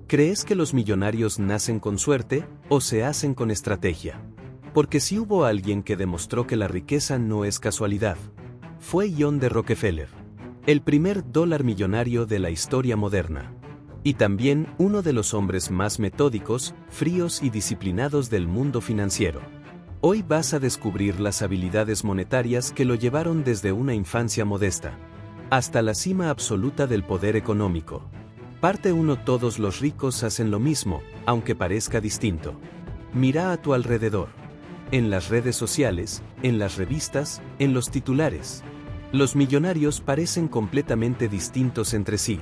¿Crees que los millonarios nacen con suerte o se hacen con estrategia? Porque si hubo alguien que demostró que la riqueza no es casualidad, fue John D. Rockefeller, el primer dólar millonario de la historia moderna. Y también uno de los hombres más metódicos, fríos y disciplinados del mundo financiero. Hoy vas a descubrir las habilidades monetarias que lo llevaron desde una infancia modesta hasta la cima absoluta del poder económico. Parte 1. Todos los ricos hacen lo mismo, aunque parezca distinto. Mira a tu alrededor. En las redes sociales, en las revistas, en los titulares. Los millonarios parecen completamente distintos entre sí.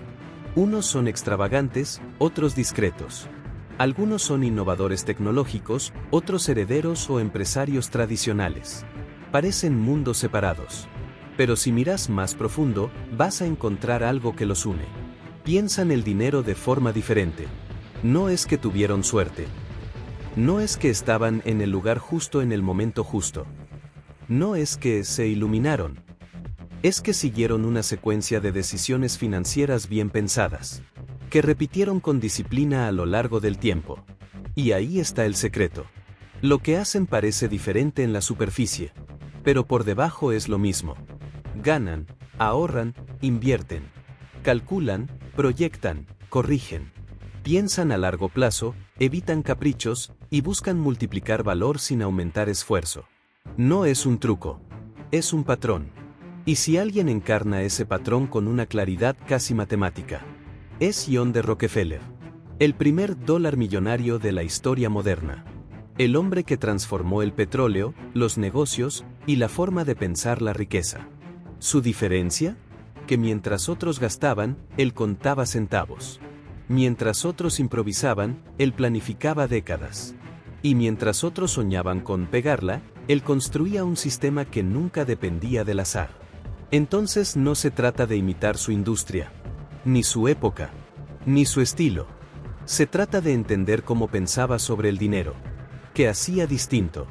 Unos son extravagantes, otros discretos. Algunos son innovadores tecnológicos, otros herederos o empresarios tradicionales. Parecen mundos separados. Pero si miras más profundo, vas a encontrar algo que los une. Piensan el dinero de forma diferente. No es que tuvieron suerte. No es que estaban en el lugar justo en el momento justo. No es que se iluminaron. Es que siguieron una secuencia de decisiones financieras bien pensadas, que repitieron con disciplina a lo largo del tiempo. Y ahí está el secreto. Lo que hacen parece diferente en la superficie, pero por debajo es lo mismo. Ganan, ahorran, invierten, calculan, proyectan, corrigen. Piensan a largo plazo, evitan caprichos y buscan multiplicar valor sin aumentar esfuerzo. No es un truco, es un patrón. Y si alguien encarna ese patrón con una claridad casi matemática, es John D. Rockefeller, el primer dólar millonario de la historia moderna. El hombre que transformó el petróleo, los negocios y la forma de pensar la riqueza. ¿Su diferencia? Que mientras otros gastaban, él contaba centavos. Mientras otros improvisaban, él planificaba décadas. Y mientras otros soñaban con pegarla, él construía un sistema que nunca dependía del azar. Entonces no se trata de imitar su industria, ni su época, ni su estilo. Se trata de entender cómo pensaba sobre el dinero, qué hacía distinto,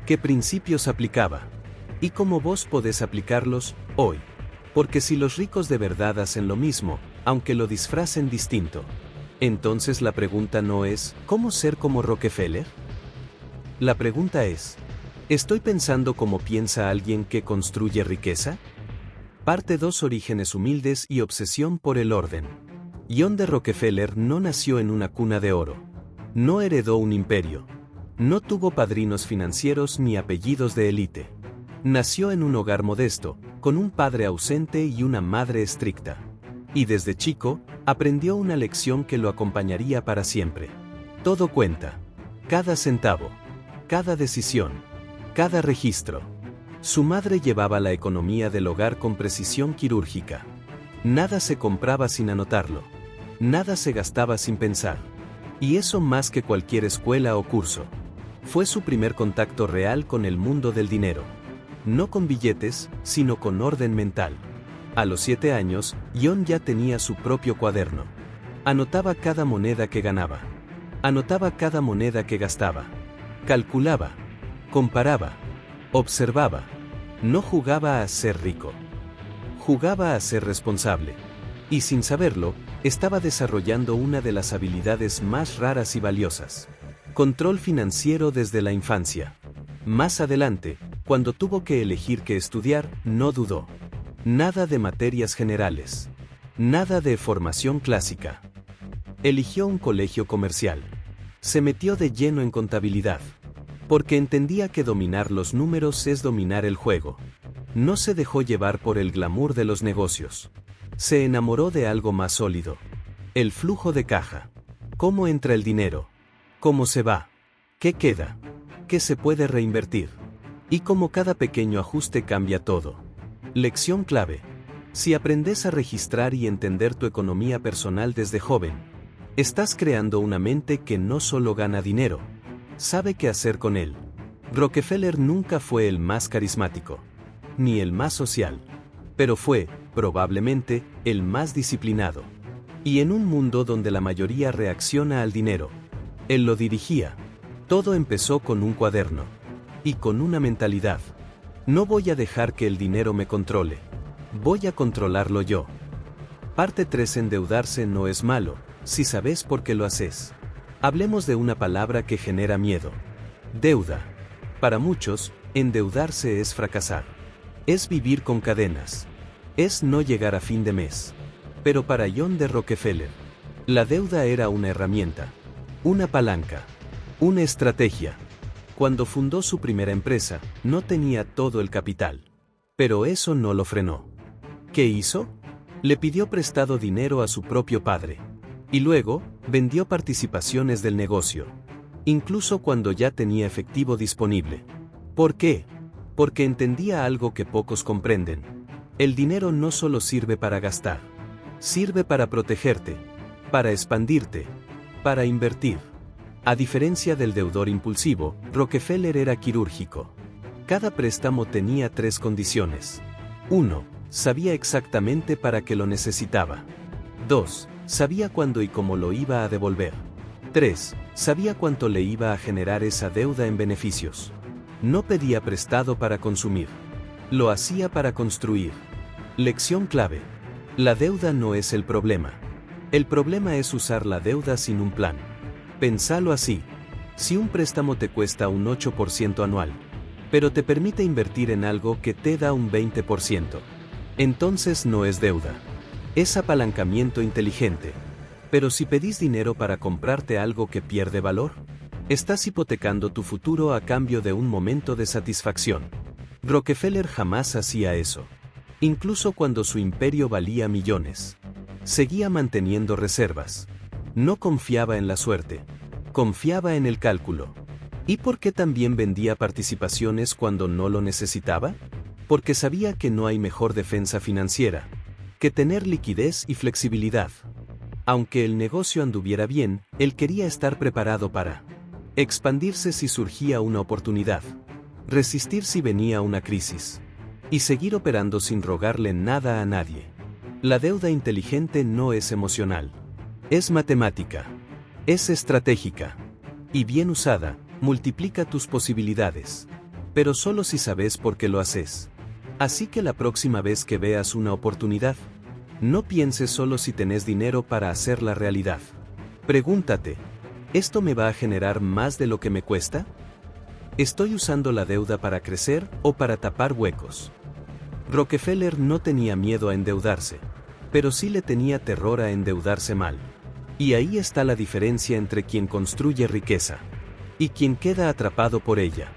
qué principios aplicaba, y cómo vos podés aplicarlos hoy. Porque si los ricos de verdad hacen lo mismo, aunque lo disfracen distinto, entonces la pregunta no es ¿cómo ser como Rockefeller? La pregunta es, ¿estoy pensando como piensa alguien que construye riqueza? Parte 2. Orígenes humildes y obsesión por el orden. John D. Rockefeller no nació en una cuna de oro. No heredó un imperio. No tuvo padrinos financieros ni apellidos de élite. Nació en un hogar modesto, con un padre ausente y una madre estricta. Y desde chico, aprendió una lección que lo acompañaría para siempre. Todo cuenta. Cada centavo. Cada decisión. Cada registro. Su madre llevaba la economía del hogar con precisión quirúrgica. Nada se compraba sin anotarlo. Nada se gastaba sin pensar. Y eso más que cualquier escuela o curso. Fue su primer contacto real con el mundo del dinero. No con billetes, sino con orden mental. A los 7 años, John ya tenía su propio cuaderno. Anotaba cada moneda que ganaba. Anotaba cada moneda que gastaba. Calculaba. Comparaba. Observaba. No jugaba a ser rico. Jugaba a ser responsable. Y sin saberlo, estaba desarrollando una de las habilidades más raras y valiosas. Control financiero desde la infancia. Más adelante, cuando tuvo que elegir qué estudiar, no dudó. Nada de materias generales. Nada de formación clásica. Eligió un colegio comercial. Se metió de lleno en contabilidad. Porque entendía que dominar los números es dominar el juego. No se dejó llevar por el glamour de los negocios. Se enamoró de algo más sólido. El flujo de caja. ¿Cómo entra el dinero? ¿Cómo se va? ¿Qué queda? ¿Qué se puede reinvertir? Y cómo cada pequeño ajuste cambia todo. Lección clave. Si aprendes a registrar y entender tu economía personal desde joven, estás creando una mente que no solo gana dinero, sabe qué hacer con él. Rockefeller nunca fue el más carismático, ni el más social, pero fue, probablemente, el más disciplinado. Y en un mundo donde la mayoría reacciona al dinero, él lo dirigía. Todo empezó con un cuaderno. Y con una mentalidad. No voy a dejar que el dinero me controle. Voy a controlarlo yo. Parte 3. Endeudarse no es malo, si sabes por qué lo haces. Hablemos de una palabra que genera miedo. Deuda. Para muchos, endeudarse es fracasar. Es vivir con cadenas. Es no llegar a fin de mes. Pero para John D. Rockefeller, la deuda era una herramienta, una palanca, una estrategia. Cuando fundó su primera empresa, no tenía todo el capital. Pero eso no lo frenó. ¿Qué hizo? Le pidió prestado dinero a su propio padre. Y luego, vendió participaciones del negocio. Incluso cuando ya tenía efectivo disponible. ¿Por qué? Porque entendía algo que pocos comprenden. El dinero no solo sirve para gastar. Sirve para protegerte, para expandirte, para invertir. A diferencia del deudor impulsivo, Rockefeller era quirúrgico. Cada préstamo tenía 3 condiciones. 1. Sabía exactamente para qué lo necesitaba. 2. Sabía cuándo y cómo lo iba a devolver. 3. Sabía cuánto le iba a generar esa deuda en beneficios. No pedía prestado para consumir. Lo hacía para construir. Lección clave. La deuda no es el problema. El problema es usar la deuda sin un plan. Pensalo así. Si un préstamo te cuesta un 8% anual, pero te permite invertir en algo que te da un 20%, entonces no es deuda. Es apalancamiento inteligente. Pero si pedís dinero para comprarte algo que pierde valor, estás hipotecando tu futuro a cambio de un momento de satisfacción. Rockefeller jamás hacía eso. Incluso cuando su imperio valía millones. Seguía manteniendo reservas. No confiaba en la suerte. Confiaba en el cálculo. ¿Y por qué también vendía participaciones cuando no lo necesitaba? Porque sabía que no hay mejor defensa financiera que tener liquidez y flexibilidad. Aunque el negocio anduviera bien, él quería estar preparado para expandirse si surgía una oportunidad, resistir si venía una crisis, y seguir operando sin rogarle nada a nadie. La deuda inteligente no es emocional. Es matemática. Es estratégica. Y bien usada, multiplica tus posibilidades. Pero solo si sabes por qué lo haces. Así que la próxima vez que veas una oportunidad, no pienses solo si tenés dinero para hacerla realidad. Pregúntate, ¿esto me va a generar más de lo que me cuesta? ¿Estoy usando la deuda para crecer o para tapar huecos? Rockefeller no tenía miedo a endeudarse, pero sí le tenía terror a endeudarse mal. Y ahí está la diferencia entre quien construye riqueza y quien queda atrapado por ella.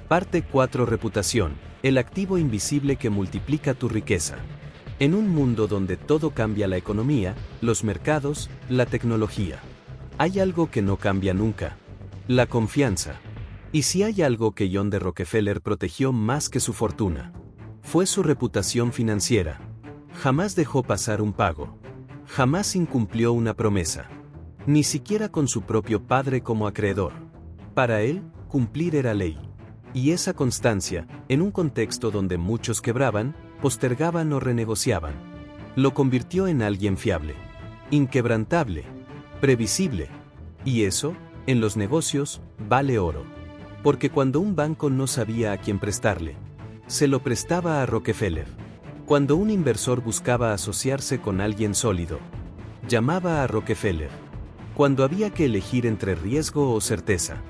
Parte 4. Reputación, el activo invisible que multiplica tu riqueza. En un mundo donde todo cambia, la economía, los mercados, la tecnología, hay algo que no cambia nunca: la confianza. Y si hay algo que John D. Rockefeller protegió más que su fortuna, fue su reputación financiera. Jamás dejó pasar un pago. Jamás incumplió una promesa. Ni siquiera con su propio padre como acreedor. Para él, cumplir era ley. Y esa constancia, en un contexto donde muchos quebraban, postergaban o renegociaban, lo convirtió en alguien fiable, inquebrantable, previsible. Y eso, en los negocios, vale oro. Porque cuando un banco no sabía a quién prestarle, se lo prestaba a Rockefeller. Cuando un inversor buscaba asociarse con alguien sólido, llamaba a Rockefeller. Cuando había que elegir entre riesgo o certeza,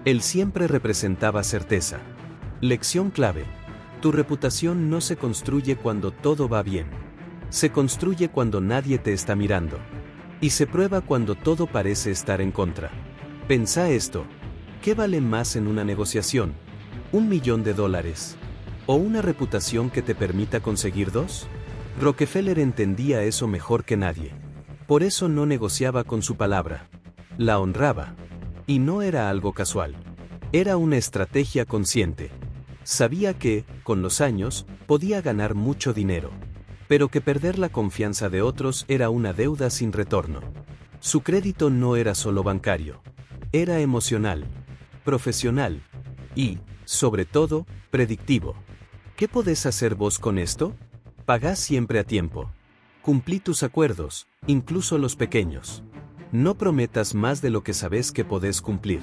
él siempre representaba certeza. Lección clave. Tu reputación no se construye cuando todo va bien. Se construye cuando nadie te está mirando. Y se prueba cuando todo parece estar en contra. Pensá esto. ¿Qué vale más en una negociación? ¿$1 millón? ¿O una reputación que te permita conseguir 2? Rockefeller entendía eso mejor que nadie. Por eso no negociaba con su palabra. La honraba. Y no era algo casual. Era una estrategia consciente. Sabía que, con los años, podía ganar mucho dinero. Pero que perder la confianza de otros era una deuda sin retorno. Su crédito no era solo bancario. Era emocional, profesional y, sobre todo, predictivo. ¿Qué podés hacer vos con esto? Pagá siempre a tiempo. Cumplí tus acuerdos, incluso los pequeños. No prometas más de lo que sabes que podés cumplir.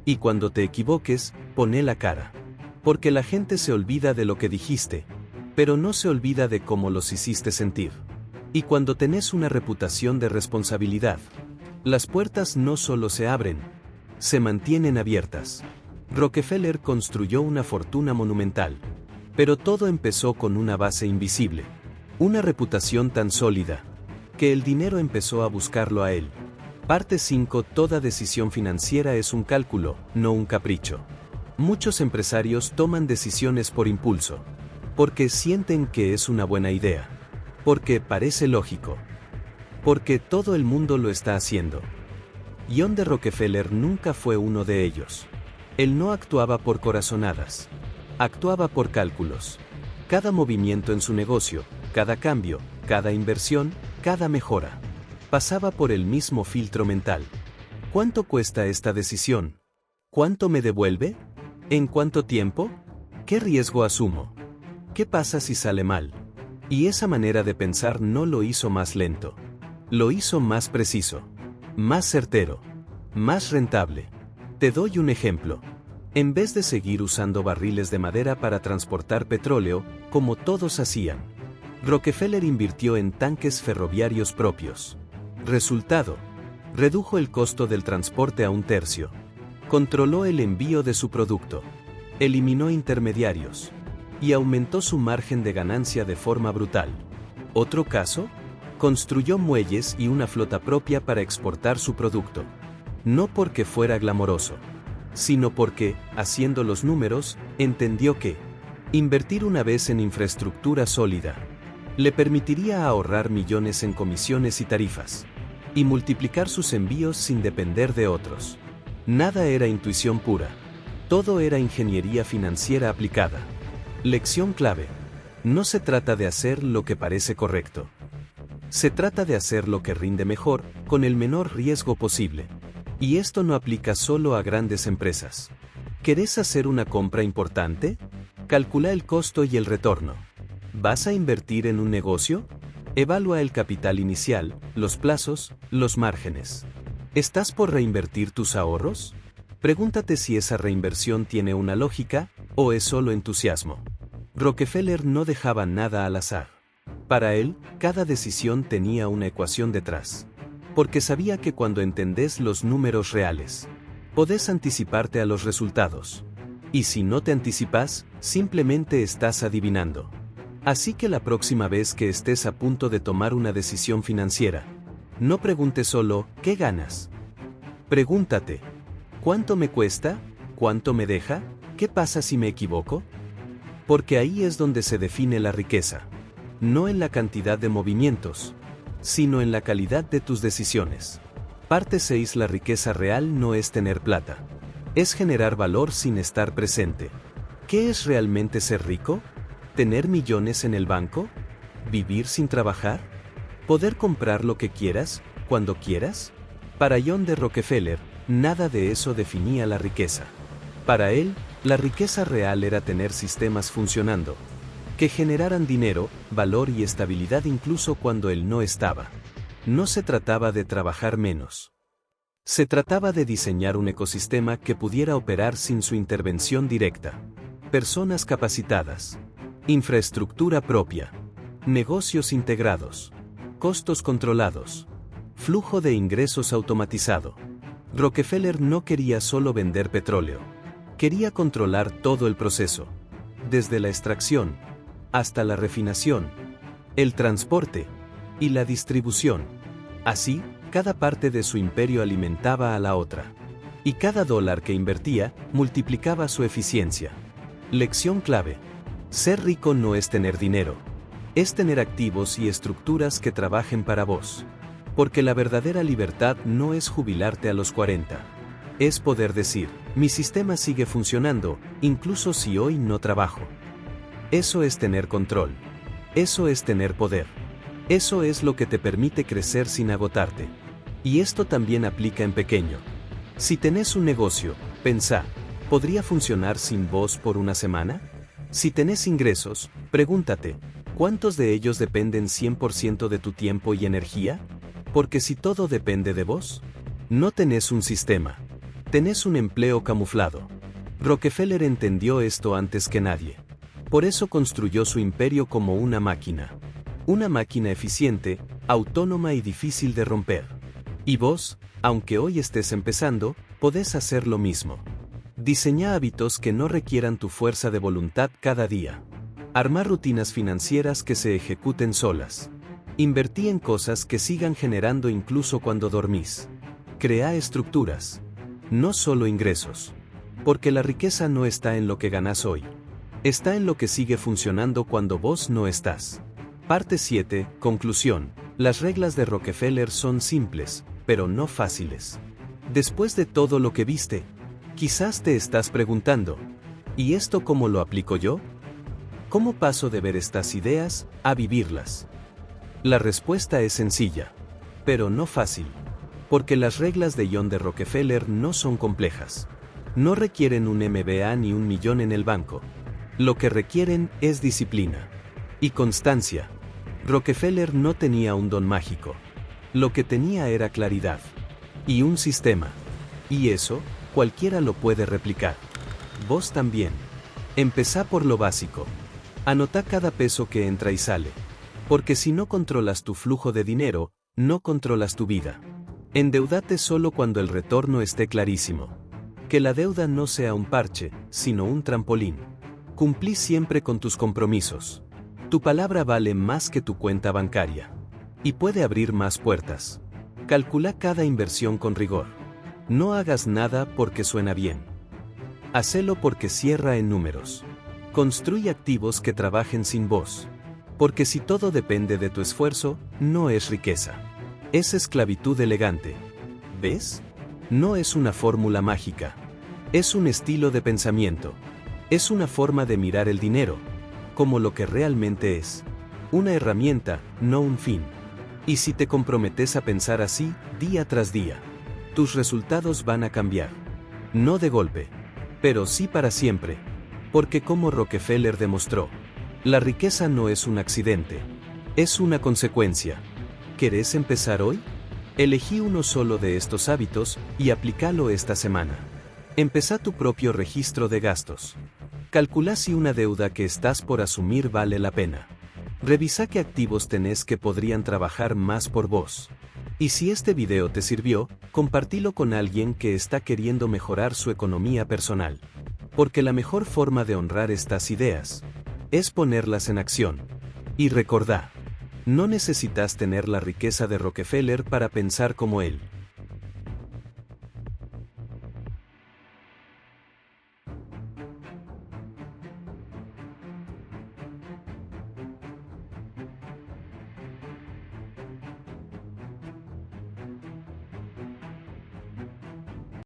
Y cuando te equivoques, poné la cara. Porque la gente se olvida de lo que dijiste, pero no se olvida de cómo los hiciste sentir. Y cuando tenés una reputación de responsabilidad, Las puertas no solo se abren, se mantienen abiertas. Rockefeller construyó una fortuna monumental. Pero todo empezó con una base invisible. Una reputación tan sólida, que el dinero empezó a buscarlo a él. Parte 5. Toda decisión financiera es un cálculo, no un capricho. Muchos empresarios toman decisiones por impulso, porque sienten que es una buena idea, porque parece lógico, porque todo el mundo lo está haciendo. John D. Rockefeller nunca fue uno de ellos. Él no actuaba por corazonadas, actuaba por cálculos. Cada movimiento en su negocio, cada cambio, cada inversión, cada mejora, pasaba por el mismo filtro mental. ¿Cuánto cuesta esta decisión? ¿Cuánto me devuelve? ¿En cuánto tiempo? ¿Qué riesgo asumo? ¿Qué pasa si sale mal? Y esa manera de pensar no lo hizo más lento. Lo hizo más preciso, más certero, más rentable. Te doy un ejemplo. En vez de seguir usando barriles de madera para transportar petróleo, como todos hacían, Rockefeller invirtió en tanques ferroviarios propios. Resultado: redujo el costo del transporte a un tercio. Controló el envío de su producto. Eliminó intermediarios. Y aumentó su margen de ganancia de forma brutal. ¿Otro caso? Construyó muelles y una flota propia para exportar su producto. No porque fuera glamoroso, sino porque, haciendo los números, entendió que invertir una vez en infraestructura sólida le permitiría ahorrar millones en comisiones y tarifas, y multiplicar sus envíos sin depender de otros. Nada era intuición pura. Todo era ingeniería financiera aplicada. Lección clave: no se trata de hacer lo que parece correcto. Se trata de hacer lo que rinde mejor, con el menor riesgo posible. Y esto no aplica solo a grandes empresas. ¿Querés hacer una compra importante? Calcula el costo y el retorno. ¿Vas a invertir en un negocio? Evalúa el capital inicial, los plazos, los márgenes. ¿Estás por reinvertir tus ahorros? Pregúntate si esa reinversión tiene una lógica, o es solo entusiasmo. Rockefeller no dejaba nada al azar. Para él, cada decisión tenía una ecuación detrás. Porque sabía que cuando entendés los números reales, podés anticiparte a los resultados. Y si no te anticipas, simplemente estás adivinando. Así que la próxima vez que estés a punto de tomar una decisión financiera, no preguntes solo, ¿qué ganas? Pregúntate, ¿cuánto me cuesta? ¿Cuánto me deja? ¿Qué pasa si me equivoco? Porque ahí es donde se define la riqueza. No en la cantidad de movimientos, sino en la calidad de tus decisiones. Parte 6. La riqueza real no es tener plata. Es generar valor sin estar presente. ¿Qué es realmente ser rico? ¿Tener millones en el banco? ¿Vivir sin trabajar? ¿Poder comprar lo que quieras, cuando quieras? Para John D. Rockefeller, nada de eso definía la riqueza. Para él, la riqueza real era tener sistemas funcionando, que generaran dinero, valor y estabilidad incluso cuando él no estaba. No se trataba de trabajar menos. Se trataba de diseñar un ecosistema que pudiera operar sin su intervención directa. Personas capacitadas. Infraestructura propia. Negocios integrados. Costos controlados. Flujo de ingresos automatizado. Rockefeller no quería solo vender petróleo. Quería controlar todo el proceso. Desde la extracción hasta la refinación, el transporte y la distribución. Así, cada parte de su imperio alimentaba a la otra. Y cada dólar que invertía, multiplicaba su eficiencia. Lección clave: ser rico no es tener dinero. Es tener activos y estructuras que trabajen para vos. Porque la verdadera libertad no es jubilarte a los 40. Es poder decir, mi sistema sigue funcionando, incluso si hoy no trabajo. Eso es tener control. Eso es tener poder. Eso es lo que te permite crecer sin agotarte. Y esto también aplica en pequeño. Si tenés un negocio, pensá, ¿podría funcionar sin vos por una semana? Si tenés ingresos, pregúntate, ¿cuántos de ellos dependen 100% de tu tiempo y energía? Porque si todo depende de vos, no tenés un sistema. Tenés un empleo camuflado. Rockefeller entendió esto antes que nadie. Por eso construyó su imperio como una máquina. Una máquina eficiente, autónoma y difícil de romper. Y vos, aunque hoy estés empezando, podés hacer lo mismo. Diseña hábitos que no requieran tu fuerza de voluntad cada día. Arma rutinas financieras que se ejecuten solas. Invertí en cosas que sigan generando incluso cuando dormís. Crea estructuras. No solo ingresos. Porque la riqueza no está en lo que ganás hoy. Está en lo que sigue funcionando cuando vos no estás. Parte 7. Conclusión. Las reglas de Rockefeller son simples, pero no fáciles. Después de todo lo que viste, quizás te estás preguntando, ¿y esto cómo lo aplico yo? ¿Cómo paso de ver estas ideas a vivirlas? La respuesta es sencilla, pero no fácil, porque las reglas de John D. Rockefeller no son complejas. No requieren un MBA ni un millón en el banco. Lo que requieren es disciplina y constancia. Rockefeller no tenía un don mágico. Lo que tenía era claridad y un sistema. Y eso, cualquiera lo puede replicar. Vos también. Empezá por lo básico. Anotá cada peso que entra y sale. Porque si no controlas tu flujo de dinero, no controlas tu vida. Endeudate solo cuando el retorno esté clarísimo. Que la deuda no sea un parche, sino un trampolín. Cumplí siempre con tus compromisos. Tu palabra vale más que tu cuenta bancaria. Y puede abrir más puertas. Calcula cada inversión con rigor. No hagas nada porque suena bien. Hacelo porque cierra en números. Construye activos que trabajen sin vos. Porque si todo depende de tu esfuerzo, no es riqueza. Es esclavitud elegante. ¿Ves? No es una fórmula mágica. Es un estilo de pensamiento. Es una forma de mirar el dinero, como lo que realmente es. Una herramienta, no un fin. Y si te comprometes a pensar así, día tras día, tus resultados van a cambiar. No de golpe, pero sí para siempre. Porque como Rockefeller demostró, la riqueza no es un accidente, es una consecuencia. ¿Querés empezar hoy? Elegí uno solo de estos hábitos y aplícalo esta semana. Empezá tu propio registro de gastos. Calculá si una deuda que estás por asumir vale la pena. Revisa qué activos tenés que podrían trabajar más por vos. Y si este video te sirvió, compartilo con alguien que está queriendo mejorar su economía personal. Porque la mejor forma de honrar estas ideas es ponerlas en acción. Y recordá, no necesitas tener la riqueza de Rockefeller para pensar como él.